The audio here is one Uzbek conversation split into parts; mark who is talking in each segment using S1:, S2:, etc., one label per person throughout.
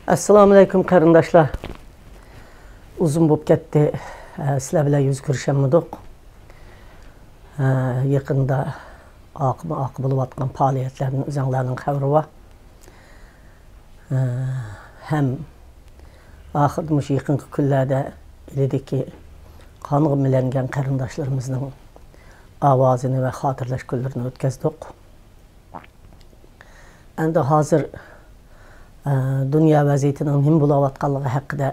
S1: Assalamu alaykum qarindoshlar. Uzun bo'lib ketdi. Sizlar bilan yuz ko'rishamoqdik. Yaqinda oqib bo'layotgan faoliyatlarning o'zinglarning xabari bor. Ham oxirgi mush yaqingi kunlarda ilediki qonga milangan qarindoshlarimizning ovozini va xotirlash kunlarini o'tkazdik. Endi hozir dünya vaziyetining nima bo'layotganligi haqida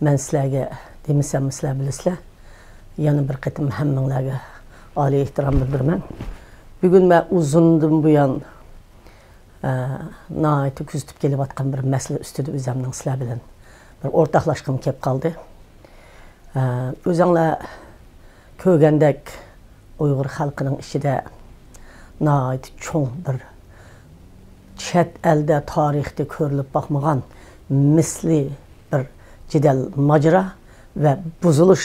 S1: men sizlarga demisam sizlar bilasizlar. Yana bir qatim hammanglarga oliy ehtirom bildiraman. Bugun men uzundan buyon nihoyatda kuzatib kelayotgan bir masala ustida o'zimning sizlar bilan bir o'rtoqlashgim kelib qoldi. O'zinglar ko'rgandek Uyg'ur xalqining ichida nihoyat cho'ng bir chet elda tarixda ko'rilib bakmagan misli bir jidal majra ve buzuluş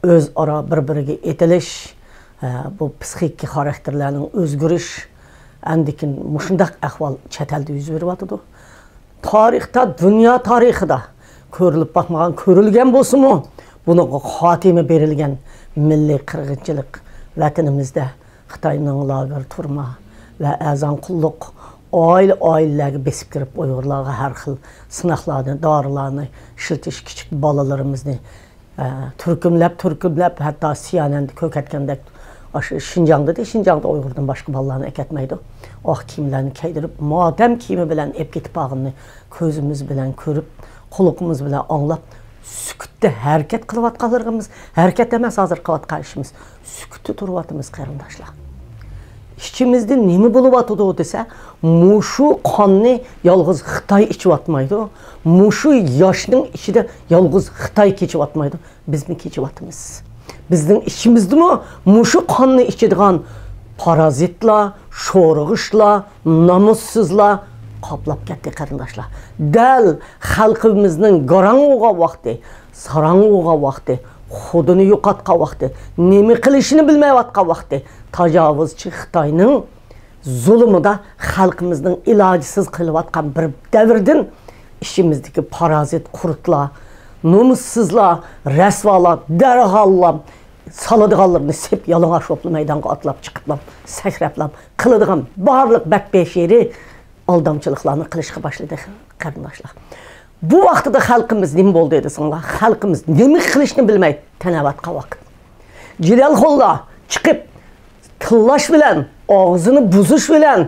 S1: o'zaro bir-biriga etilish, bu psixik xarakterlarning o'zgarish, andikin mushundaq ahvol chet elda yuz beryapti. Tarixda, dunyo tarixida ko'rilib bakmagan, ko'rilgan bo'lsa-mu, bunaqa xotima berilgan milliy qirg'inchilik vatanimizda Xitoyning lager turma ve azon qulluq ailelerge besip girip Uygurlarga her xil sınaqlarını, darilarını işletiş küçük balalarımızı türkümlep hatta siyanendi köketkendek Şinjan'da Uygur'dan başka balalarını eketmeydi. Ah kimlerini keydirip madem kimi bilen ep gitip ağını közümüz bilen körüp kulukumuz bilen anlap sükütte hareket kılıvat kalırımız, hareket demez hazır kılıvat karşımız, sükütte turvatımız karındaşlar. İçimizde nemi bulup o dese, muşu kanını yalğız Xitay içip atmaydı. Muşu yaşının içinde yalğız Xitay keçip atmaydı. Biz mi keçip atımız? Bizden içimizde mi muşu kanını içidiğen parazitla, şorğuşla, namussuzla kaplap gitti karındaşlar. Del halkımızın qaranlığa vakti, sarangığa vakti, xudini yo'qotgan vaqti, nima qilishini bilmayotgan vaqti, tajovuzchi Xitoyning zulmida xalqimizning ilojisiz qilayotgan bir davrdan ishimizdagi parazit qurtlar, nomussizlar, rasvolar, darg'allar, saladiganlarni sep yalang'och o'pli maydonga otlab chiqib, sakrab, qiladigan barliq bakbeshiri aldamchiliklarni qilishga boshladi qarindoshlar. Bu vaqtida xalqimiz nima bo'ldi desanglar, xalqimiz nima qilishni bilmay tanavatqa vaqt. Jidal qo'llar chiqib tillash bilan, og'zini buzish bilan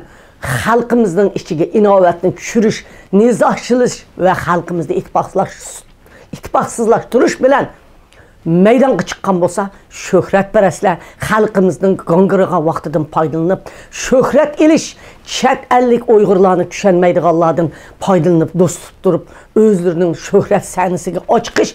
S1: xalqimizning ichiga inovatni tushirish, nizohchilik va xalqimizni ittifoqsizlashtirish bilan maydonga chiqqan bo'lsa, shuhratparastlar xalqimizning gongiriga vaqtidan foydalanib, shuhrat elish, chet ellik Uyg'urlarni tushunmaydiganlardan foydalanib, do'st tutib turib, o'zlarining shuhrat sahnasiga ochiqish,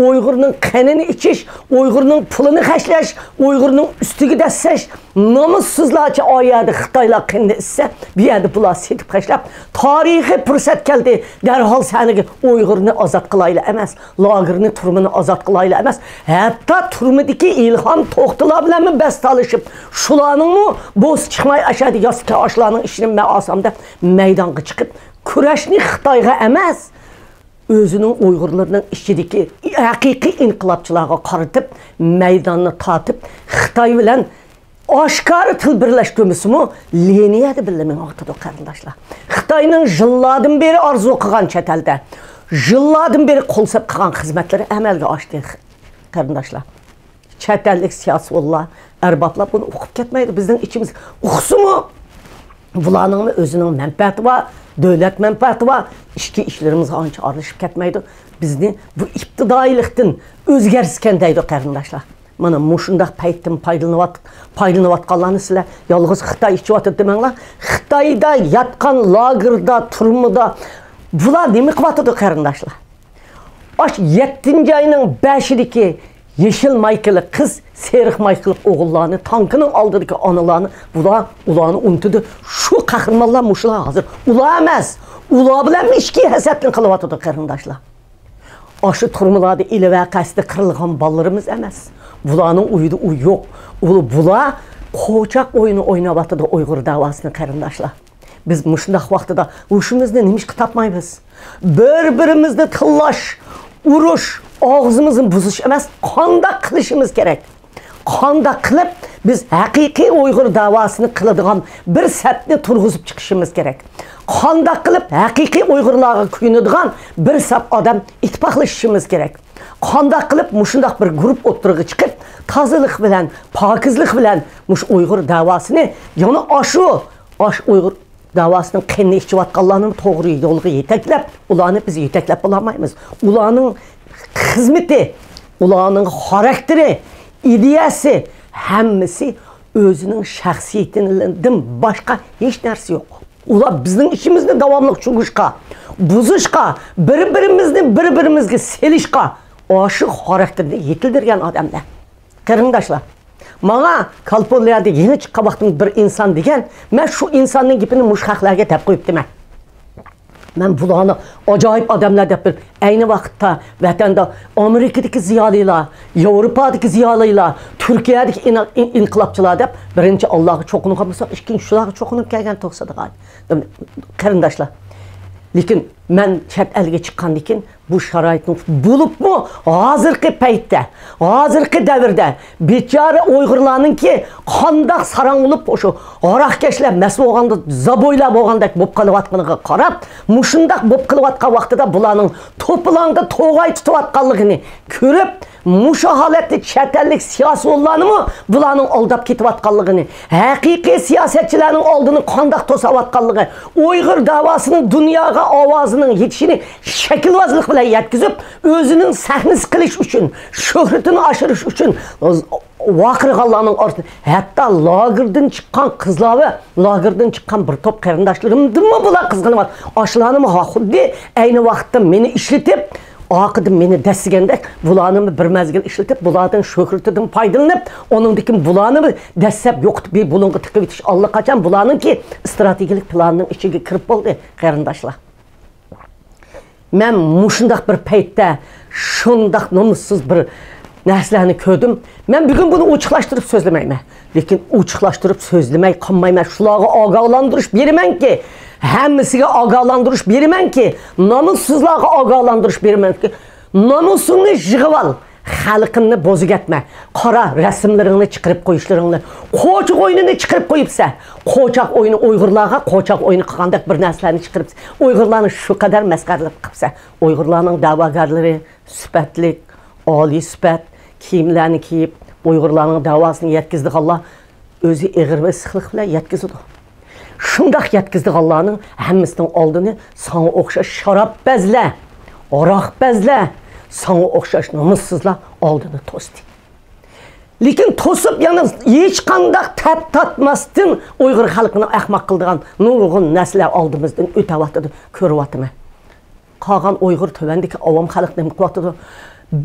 S1: Uyg'urning qanini ichish, Uyg'urning pulini xashlash, Uyg'urning ustiga dassash, nomussizlarcha oyada Xitoylar qindi issa, bu yerda bular setib xashlab, tarixiy fursat keldi, darhol saniga Uyg'urni ozod qilaylar emas, lagerni turmini ozod qilaylar emas, hatta turmidagi ilhom to'xtilar bilan bas talishib, shularning bo'z chiqmay ashadi yosqa oshlarning ishini men osamda maydonga chiqib, kurashni Xitoyga emas, özünün Uygurlarının içindeki haqiqiy inqilobchilarga qaratib, maydonni tatib, Xitoy bilan oshkora til birlashgimizmi, liniyada bilaman ortada qarindoshlar. Xitoyning yillardan beri orzu qilgan chet elda, yillardan beri qo'lsab qilgan xizmatlari amalga oshdi qarindoshlar. Chet ellik siyosatchilar, arboblar buni o'qib ketmaydi. Bizning ichimiz o'qisimi? Bularning o'zining manfaati bor. Devlet menfaati var, işki işlerimiz anca aralışıp ketmeydi. Bizni bu iptidayilikten özgersken deydi qarindoshlar. Mana muşundaq paytdan paydalanayotganlarni sizlar yalğız Xitoy içiyotir demanglar. Xitoyda yatgan lagerda, turmida bular nima qilyapti qarindoshlar? Osh 7-oyning 5-idagi yeşil maykili kız, seriq maykili oğullarını, tankının aldığındaki analarını, ularını unutdu. Şu kahramanlar muşlar hazır. Ular emas. Ular bilan işki həsəbdən qılıvatıdır qarindoshlar. Aşı turmalarda ili və qəsdi qırılğan ballarımız emas. Bularının uydu uy yox. Bular qoçaq oyunu oynabatıdır Uyğur davasını qarindoshlar. Biz muşundaq vaqtida uşumuzni nimish tapmaymiz. Bir-birimizni tillash, urush, og'zimizni buzish emas, qanday qilishimiz kerak. Qanday qilib biz haqiqiy Uyg'ur davosini qiladigan bir sapni turg'izib chiqishimiz kerak. Qanday qilib haqiqiy Uyg'urlarga kuyunadigan bir sap odam ittifoqlashishimiz kerak. Qanday qilib mushundaq bir guruh o'tirg'i chiqib, tozalik bilan, pokizlik bilan mush Uyg'ur davosini yana Uyg'ur davasının qenni işçivatqanlarının to'g'ri yo'lga yetaklab, ularni biz yetaklab olamaymiz. Ularning xizmati, ularning xarakteri, ideyasi hammasi o'zining shaxsiyatidan boshqa hech narsa yo'q. Ular bizning ishimizni davomli cho'g'ishqa, buzishqa, bir-birimizga selishqa, oshiq xarakterni yetildirgan odamlar. Qarindoshlar, Mağa Kalpoliyada yeni chiqqan vaqtim bir inson degan, men shu insonning gapini mushhaqlarga deb qo'yibdiman. Men bularni ajoyib odamlar deb bilib, ayni vaqtda vatanda Amerikadagi ziyolilar, Yevropadagi ziyolilar, Turkiyadagi inqilobchilar deb birinchi Allohga cho'qinib qolmasak, ikkinchi shularga cho'qinib kelgan to'xsadigan. Qarindoshlar, lekin men chet elga chiqqandan keyin bu sharoitni bo'libmi hozirgi paytda, hozirgi davrda bechora Uyg'urlarningki qandoq sarang bo'lib o'sha aroqkashlar mas bo'lganda, zaboylar bo'lgandek bo'lib qolayotganiga qarab, mushundaq bo'lib qilayotgan vaqtida bularning to'plangda to'g'ay tutayotganligini ko'rib, mushu holatda chet ellik siyosatchilarni bularning aldab ketayotganligini, haqiqiy siyosatchilarning oldini qandoq to'sayotganligi, Uyg'ur davosining dunyoga ovozining yetishini shaklvozlik bilan yetkazib, o'zining sahnasi qilish uchun, shuhratini oshirish uchun vaqirg'anlarning ortida hatto lagerdan chiqqan qizlar va lagerdan chiqqan bir to'p qarindoshlarimdimi bular qizg'anyapti. Ashlarni xuddi ayni vaqtda meni ishlatib, oqidim meni dastigandek bularni bir mazgil ishlatib, bulardan shuhratidan foydalanib, oningdagi bularni dastlab yo'qitib bulunga tiqib etish allaqachon bularningki strategik planning ichiga kirib bo'ldi, qarindoshlar. Men mushundaq bir paytda shundaq nomussiz bir narsalarni ko'rdim. Men bugun buni ochiqlashtirib so'zlamayman. Lekin ochiqlashtirib so'zlamay qolmayman. Shularga ogohlantirish beramanki, hammasiga ogohlantirish beramanki, nomussizlarga ogohlantirish beramanki, nomusingni yig'ib ol. Xalqingni bo'zigatma. Qora rasmlaringni chiqarib qo'yishlaringni, qo'choq o'yinini chiqarib qo'yibsa, qo'choq o'yini Uyg'urlarga qo'choq o'yini qilgandek bir narsalarni chiqarib, Uyg'urlarni shu qadar masxaralab qilsa, Uyg'urlarning da'vogarlari sifatlik, oliy sifat kiyimlarni kiyib, Uyg'urlarning da'vosini yetkazdi Alloh o'zi ig'ir va siqliq bilan yetkazdi. Shundaq yetkazdi Allohning hammasining oldini sana o'xshash sharobbazlar, aroqbazlar, sana o'xshash nomussizlar oldini to'sdi. Lekin to'sib yana hech qanday tab tatmasdan Uyg'ur xalqini ahmoq qildigan nurg'un naslar oldimizdan o'tayotdi, ko'ryapman. Qolgan Uyg'ur tövandagi avom xalq nima qilyapti?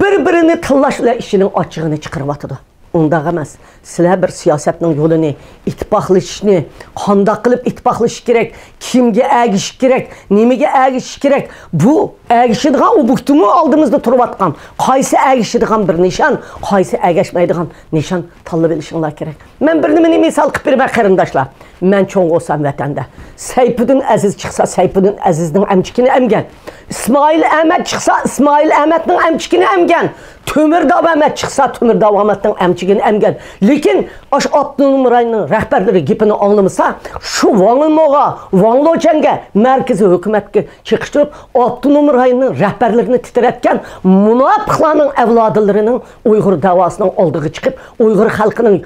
S1: Bir-birini tillash bilan ishining ochig'ini chiqaryapti. Undaq emas. Sizlar bir siyosatning yo'lini, ittifoqlashishni, qanday qilib ittifoqlashish kerak, kimga agishish kerak, nimaga agishish kerak, bu agishadigan obyektimi oldimizda turayotgan, qaysi agishadigan bir nishon, qaysi agashmaydigan nishon tanlab olishinglar kerak. Men bir nimani misol qilib beraman qarindoshlar. Men cho'ng bo'lsam vatanda, Sayfiddin Aziz chiqsa, Sayfiddin Azizning amchikini emgan. İsmail Ahmet chiqsa, İsmail Ahmetning amchikini emgan. Tömirdov Ahmet chiqsa, Tömirdov Ahmetning amchigini emgan. Lekin osh Abdunum rayonining rahbarlari gapini anglamasa, shu Vanglmoga, Vanglochenga markaziy hukumatga chiqishtirib, Abdunum rayonining rahbarlarini titratgan munofiqlarning avlodlarining Uyg'ur davosining oldiga chiqib, Uyg'ur xalqining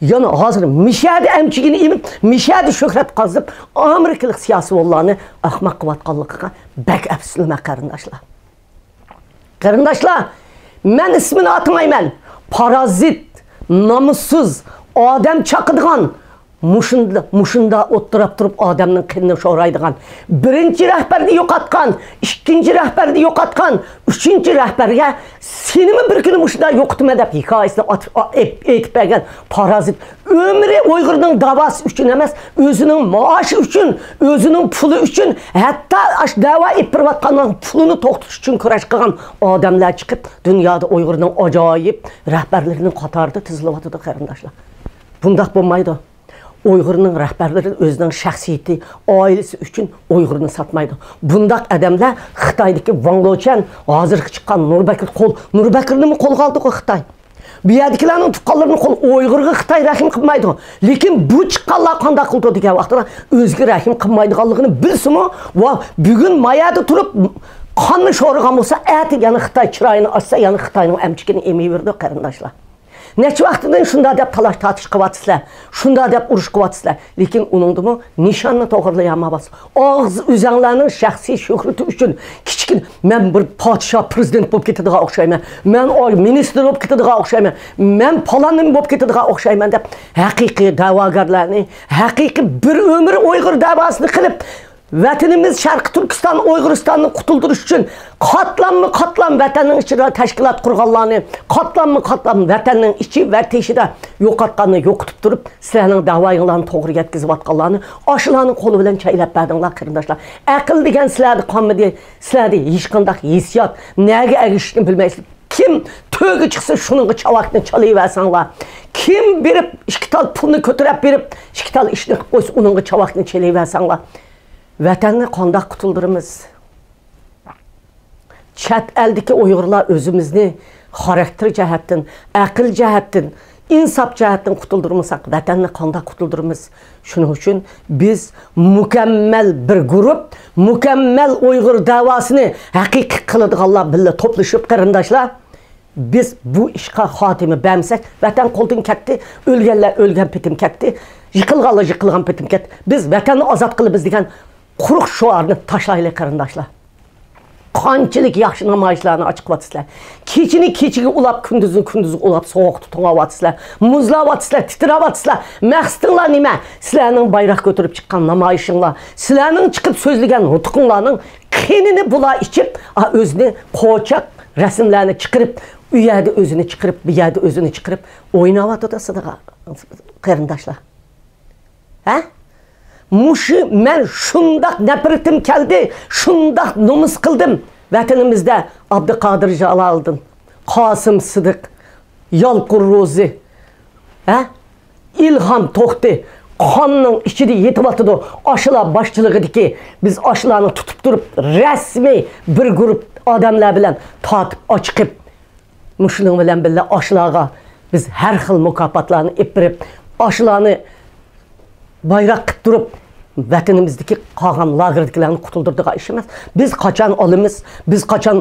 S1: yana hozir mishadi amchigini emib, mishadi shuhrat qozib, amerikalik siyosatchilarni ahmoq qilayotganligiga bak afsuslanma qarindoshlar. Qarindoshlar, men ismini atmayman. Parazit, namussuz, odam chaqadigan, mushunda o'tirib turib odamning qinini sho'raydigan, birinchi rahbarni yo'qotgan, ikkinchi rahbarni yo'qotgan, uchinchi rahbarga senimi bir kuni mushunda yo'qitma deb hikoyasini aytib bergan parazit ömrü Uyg'urning davosi uchun emas, o'zining maoshi uchun, o'zining puli uchun, hatto ash da'vo etayotganning pulini to'xtatish uchun kurash qilgan odamlar chiqib, dunyoda Uyg'urning ajoyib rahbarlarining qatorida tizilyapti qarindoshlar. Bundaq bo'lmaydi. Uyghurning rahbarlari o'zining shaxsiyati, oilasi uchun Uyg'urni satmaydi. Bundaq adamlar Xitoydagi Wang Lochan, hozirgi chiqqan Nurbakirni qo'lga oldi Xitoy. Bu yerdagilarning tuqqanlarini Uyg'urga Xitoy rahim qilmaydi. Lekin bu chiqqanlar qanday qildi degan vaqtda o'ziga rahim qilmaydiganligini bilsimi va bugun mayada turib qonni sho'rg'an bo'lsa, ati yana Xitoy chiroyini ochsa, yana Xitoyning amchikini emiyverdi qarindoshlar. Neçə vaxtdan şunda deb talaş tartış qıvatsızlar, şunda deb uruş qıvatsızlar. Lekin onundumu nişanını toğırlayamabaz. Ağız üzənlərinin şəxsi şöhrəti üçün kiçkin, mən bir padişah, prezident bo'lib ketadigan o'xshayman, mən ministr bo'lib ketadigan o'xshayman, mən palanim bo'lib ketadigan o'xshayman deb haqiqiy da'vogarlarni, haqiqiy bir ömür Uyg'ur davosini qilib Vatanimiz Sharq Turkiston, Uyg'uristonni qutuldirish uchun qatlam vatanning ichida tashkilot qurganlarni, qatlam vatanning ichi va teshida yo'qotganni yo'qitib turib, sizlarning da'voinglarni to'g'ri yetkazib atganlarni oshilarning qo'li bilan chaylab berdinglar qarindoshlar. Aql degan sizlarni qonmidi, sizlarda hech qanday hissiyot, nega erishishni bilmaysizlar. Kim to'ga chiqsa shuning chavakni chalayversanglar. Kim berib ikki tal pulni ko'tarib berib, ikki tal ishni qilib qo'ysa, uning chavakni chalayversanglar. Vatanni qanday qutuldurimiz? Chat eldagi Uyg'urlar o'zimizni xarakter jihatdan, aql jihatdan, insof jihatdan qutuldurmasak, vatanni qanday qutuldurimiz? Shuning uchun biz mukammal bir guruh, mukammal Uyg'ur davosini haqiqiy qiladiganlar bilan to'plashib qarindoshlar, biz bu ishga xotimi bermasak, vatan qo'ldan ketdi, o'lganlar o'lgan petim ketdi, yiqilganlar yiqilgan petim ketdi. Biz vatanni ozod qilamiz degan quruq şuarını taşlayla qarindoshlar. Qanchalik yaxshi namoyishlarni ochib qo'yatsizlar. Kechini ulab, kunduzni ulab, sovuqda to'ng'ayotsizlar, muzlayotsizlar, titrayotsizlar. Maqsadinglar nima? Sizlarning bayroq ko'tarib chiqqan namoyishinglar, sizlarning chiqib so'zlagan nutqinglarning qenini bular ichib, o'zini qo'chaq rasmlarni chiqarib, u yerda o'zini chiqarib, bu yerda o'zini chiqarib o'ynayotadasiz qarindoshlar. Ha? Muşu men şundaq nefretim keldi, şundaq nomus qildim. Vatanimizda Abduqodir Jaloliddin, Qosim Sidiq, Yalqur Ro'zi, İlham To'xti qonning ichida yetyapti. Oshlar boshchiligidagi biz oshlarni tutib turib, rasmiy bir guruh odamlar bilan tortib ochiqib, mushuning bilan birga oshlarga biz har xil mukofotlarni berib, oshlarni bayroq qilib turib, vatanimizdagi qolgan lagerdagilarni qutuldurdigan ish emas. Biz qachon olamiz, biz qachon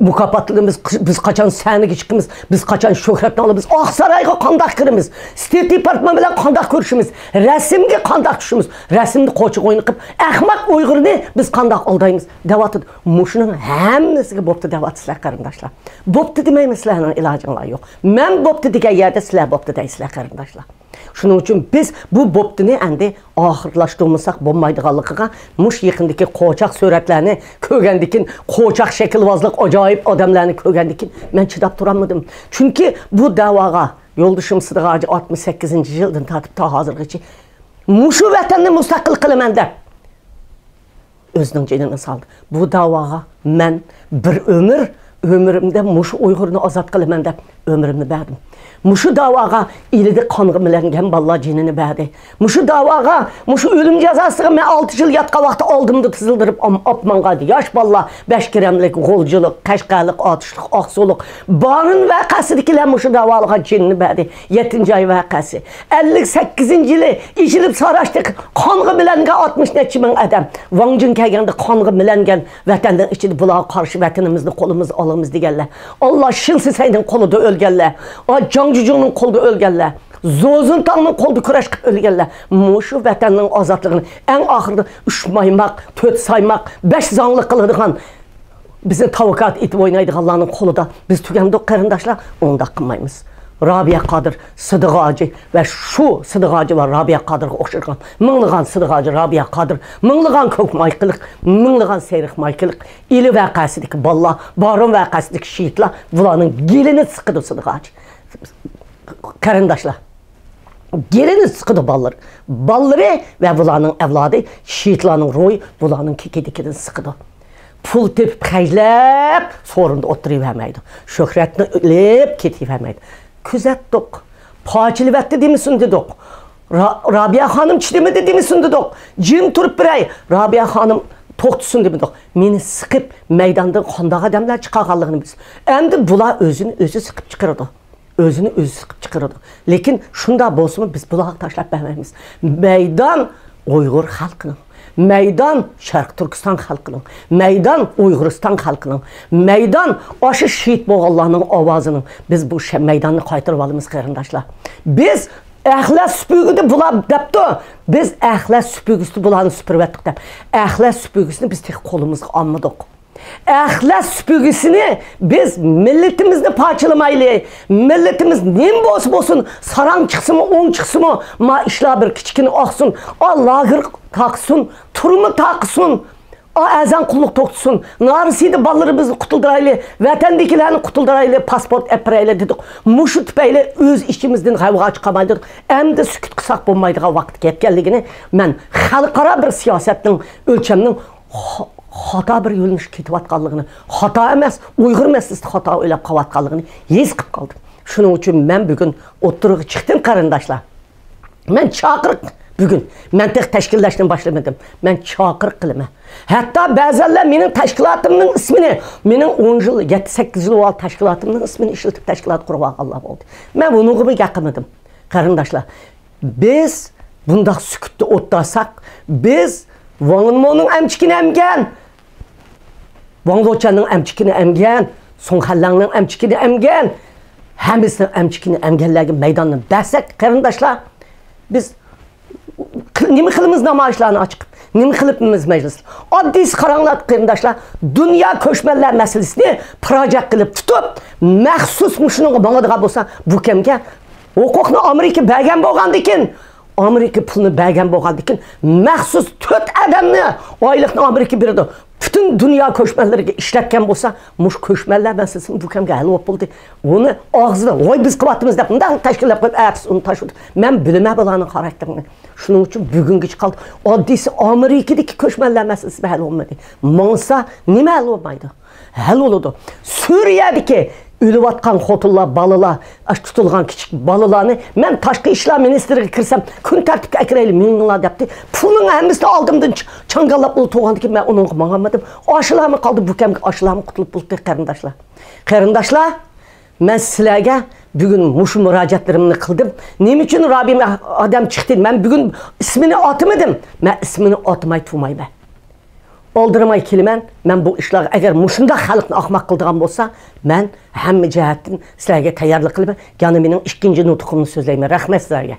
S1: mukofotlaymiz, biz qachon sahnaga chiqamiz, biz qachon shuhratni olamiz, Oqsaroyga qanday kiramiz, State Department bilan qanday ko'rishimiz, rasmga qanday tushimiz, rasmni qo'chiq o'yin qilib, ahmoq Uyg'urni biz qanday aldaymiz deyapti. Mushuning hammasiga bo'pti deyapsizlar qarindoshlar. Bo'pti demaymiz, sizlarning ilojinglar yo'q. Men bo'pti degan yerda sizlar bo'pti deysizlar qarindoshlar. Shuning uchun biz bu bo'ptini endi oxirlashtirmasak bo'lmaydiganligiga mush yaqindagi qo'chaq suratlarni ko'rgandikin, qo'chaq shaklvozlik ajoyib odamlarni ko'rgandikin men chidab turolmadim. Chunki bu da'voga yo'ldishim Sidiq Hoji 68-yildan tortib to hozirgacha mushu vatanni mustaqil qilaman deb o'zining jonini soldi. Bu da'voga men bir ömrümde mushu Uyg'urni ozod qilaman deb ömrümni berdim. Mushu da'voga ilida qonga milangan ballar jinini berdi. Mushu da'voga, mushu o'lim jazosiga men 6 yil yotgan vaqtda oldimda tizildirib opmanga yosh ballar 5 kiramlik g'oljilik, qashqarlik, otishlik, oqsulik, borin vaqasidagilar mushu da'voga jinni berdi. 7-oy vaqasi. 58-yili ichilib sarashdik qonga milangan 60 necha ming odam. Vangjin kelganda qonga milangan vatandan ichida bular qarshi vatanimizni qo'limizga olamiz deganlar. Allah Shilsi Saydning qo'lida o'lganlar. Juju'nun qo'lida o'lganlar, Zo'zuntangning qo'lida kurash qilib o'lganlar. Mushu vatanning ozodligini eng oxirida 3 maymaq, 4 saymaq, 5 zongli qiladigan bizni tavakat etib o'ynaydiganlarning qo'lida biz tugandik qarindoshlar, unda qilmaymiz. Rabia Qodir, Sidiq Hoji va shu Sidiq Hoji va Rabia Qodirga o'xshagan minglagan Sidiq Hoji, Rabia Qodir, minglagan ko'k mayqilik, minglagan seyriq mayqilik, ili vaqasidagi ballar, borin vaqasidagi shiyitlar bularning gelini siqidi Sidiq Hoji. Qarindoshlar, gelini siqidi ballar. Ballari va bularning avlodi, shiyitlarning ro'yi bularning kekidikidan siqidi. Pul tepib xajlab, so'rinda o'tiravermaydi. Shuhratni olib ketavermaydi. Kuzatdik. Pochilvatdi demisin dedik. Rabia Hanım çidemedi demişsin dedik. Jim turup biray. Rabia Hanım to'xtusin dedik. Meni siqib maydondan qanday odamlar chiqarganligini biz. Endi bular o'zi siqib chiqaradi. O'zini o'zi siqib chiqaradi. Lekin shunda bo'lsa biz bularga tashlab bermaymiz. Maydon Uyg'ur xalqining, maydon Sharq Turkiston xalqining, maydon Uyg'uriston xalqining, maydon o'sha shahid bo'lganlarning ovozining biz bu maydonni qaytarib olamiz qarindoshlar. Biz Əxlət süpürgüdür bular depdi. Biz əxlət süpürgüsü bularını süpürvettik dep. Əxlət süpürgüsünü biz tek kolumuzga almadık. Əxlət süpürgüsünü biz milletimizni parçalamaylı. Milletimiz nem bolsun, saran çıksın mı, on çıksın mı, ma işler bir kiçikini aksın, lagır taksın, turumu taksın. Əzən qulluq toxtusun, narisiydi ballarımızı qutulduraylı, vətəndikilərini qutulduraylı, pasport əpirəylə dedik. Muşu tüpəylə öz işimizdən qavğa çıxamaydık. Əmdə sükut qısaq bulmaydığa vaxt gətkənligini mən xalqara bir siyasətin, ölçəminin xata bir yolunu ketivatqanlığını, xata emas, Uyğur məsəlisi xata öləb qavatqanlığını yes qıb qaldım. Şunun üçün mən bugün oturuq çıxdım qarindaşlar. Mən çağırıq. Bugün mən tek təşkilləşdən başlamadım. Mən çağırıq qılımı. Hatta bəzənlər mənim təşkilatımın ismini, mənim 10 yıl, 7-8 yıl olan təşkilatımın ismini işletib təşkilat qurmaq Allah oldu. Mən bunu gibi yaqımadım. Qarindaşlar, biz bundaq sükutda otlasaq, biz Van'ın əmçikini əmgən, Van Loçanın əmçikini əmgən, Sonxallanın əmçikini əmgən, həmizin əmçikini əmgənlərin meydanını bəsək, qarindaşlar, biz nimi qılımız namayişlarını açıq, nimi qılıbımız meclis. Addiz qaranlat qarindaşlar, dünya köşmələr məsələsini projekt qılıb tutup, məxsus muşunun bağladığa bolsa, bu kemke, hukukunu Amerika bəgən boğandı iken, Amerika pulunu bəgən boğandı iken, məxsus 4 adamını aylıqını Amerika biridi. Bütün dünya köşmələri işlətken bolsa, muş köşmələr məsələsini bu kemke həli oldu. Onu ağzına, oy biz qıvatımız da, bundan təşkilləb qoyub, əpsi onu taşıdı. Mən bilmə bulanın xarakterini. Şunun için bugün geç kaldı. Addisi Amerika'daki köşmeler meselesi hal olmadı. Mansa nime hal olmaydı? Hal oldu. Suriye'deki ölüvatkan hotullar, balılar, tutulgan küçük balılarını ben Taşkı İşler Ministri'ye kirsem gün tertip ekreyle milyonlar yaptı. Pulun hemisi aldımdan çangallap ulu toğandı ki ben onu okumadım. Aşılarımı kaldı bu kemki aşılarımı kutulup buldu qarindaşlar. Qarindaşlar, ben sizlerge bugün muşu müracaatlarımını kıldım. Nim için Rabbim adam çıktı. Ben bugün ismini atmadım. Ben ismini atmayı tutmayı ben. Oldurmay kelimen, ben bu işler eğer muşunda halkını akmak kıldığım olsa, ben hem cihetten sizlerge tayarlık kılıbım. Yani benim ikinci nutukumunu sözleyeyim. Rahmet sizlerge.